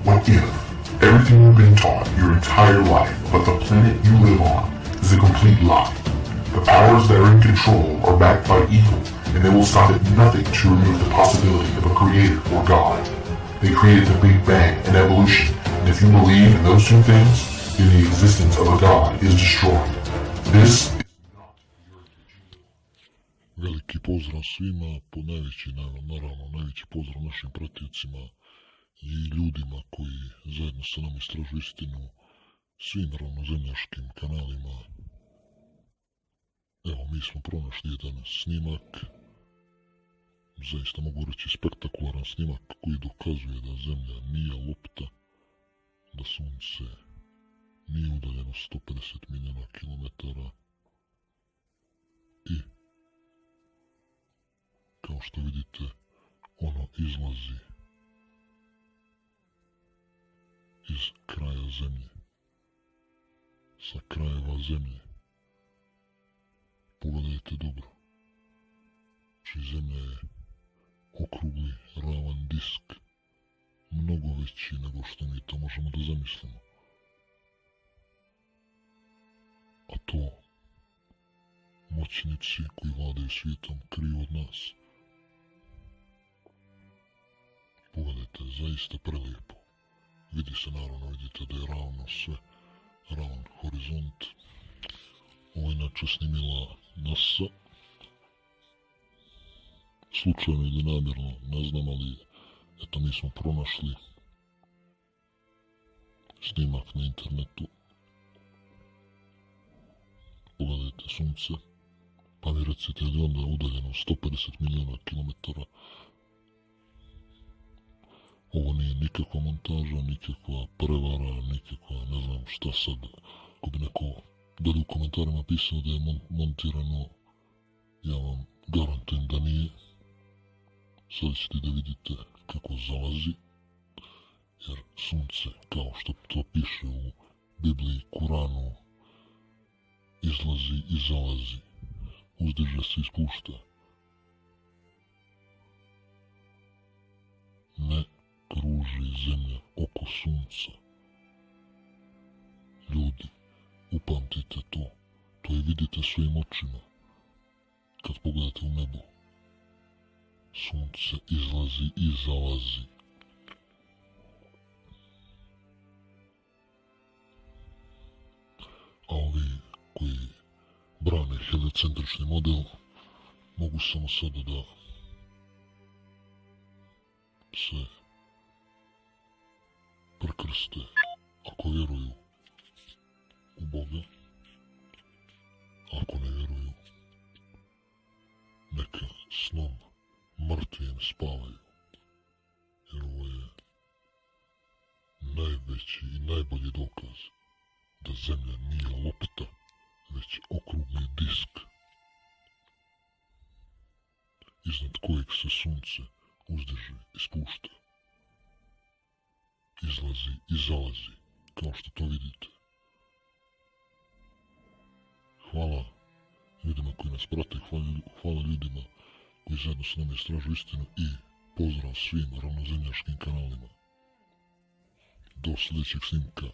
What if everything you've been taught your entire life about the planet you live on is a complete lie? The powers that are in control are backed by evil, and they will stop at nothing to remove the possibility of a creator or God. They created the Big Bang and evolution, and if you believe in those two things, then the existence of a God is destroyed. This is not your Veliki pozdrav svima, naravno najveći pozdrav našim pratioцima i ljudima koji zajedno sa nama istražuju istinu, svim ravnozemljaškim kanalima. Evo, mi smo pronašli jedan snimak, zaista mogu reći spektakularan snimak koji dokazuje da Zemlja nije lopta, da Sunce nije udaljeno 150 milijuna kilometara i kao što vidite, ono izlazi iz kraja Zemlje, sa krajeva Zemlje. Pogledajte dobro. Znači, Zemlja je okrugli, ravan disk, mnogo veći nego što mi to možemo da zamislimo. A to moćnici koji vladaju svijetom kriju od nas. Pogledajte, zaista prelijepo. Vidi se, naravno, vidite da je ravno sve, ravan horizont. Ovo je inače snimila NASA. Slučajno ili namjerno, ne znam, ali eto, mi smo pronašli snimak na internetu. Pogledajte Sunce, pa mi recite li onda je udaljeno 150 milijuna kilometara. Ovo nije nikakva montaža, nikakva prevara, nikakva, ne znam šta sad. Ako bi neko dolje u komentarima pisao da je montirano, ja vam garantujem da nije. Sad ćete da vidite kako zalazi, jer Sunce, kao što to piše u Bibliji, Kuranu, izlazi i zalazi, uzdiže se i spušta. Ne kruži Zemlja oko Sunca. Ljudi, upamtite to, to i vidite svojim očima. Kad pogledate u nebo, Sunce izlazi i zalazi. A ovi koji brane heliocentrični model mogu samo sada da se prekrste ako vjeruju u Boga. Ako ne vjeruju, neka snom mrtvim spavaju, jer ovo je najveći i najbolji dokaz da Zemlja nije lopta, već okrugli disk, iznad kojeg se Sunce uzdiže i spušta, izlazi i zalazi, kao što to vidite. Hvala ljudima koji nas prate, hvala ljudima koji zajedno s nama istražuju istinu i pozdrav svim ravnozemljaškim kanalima. Do sljedećeg snimka.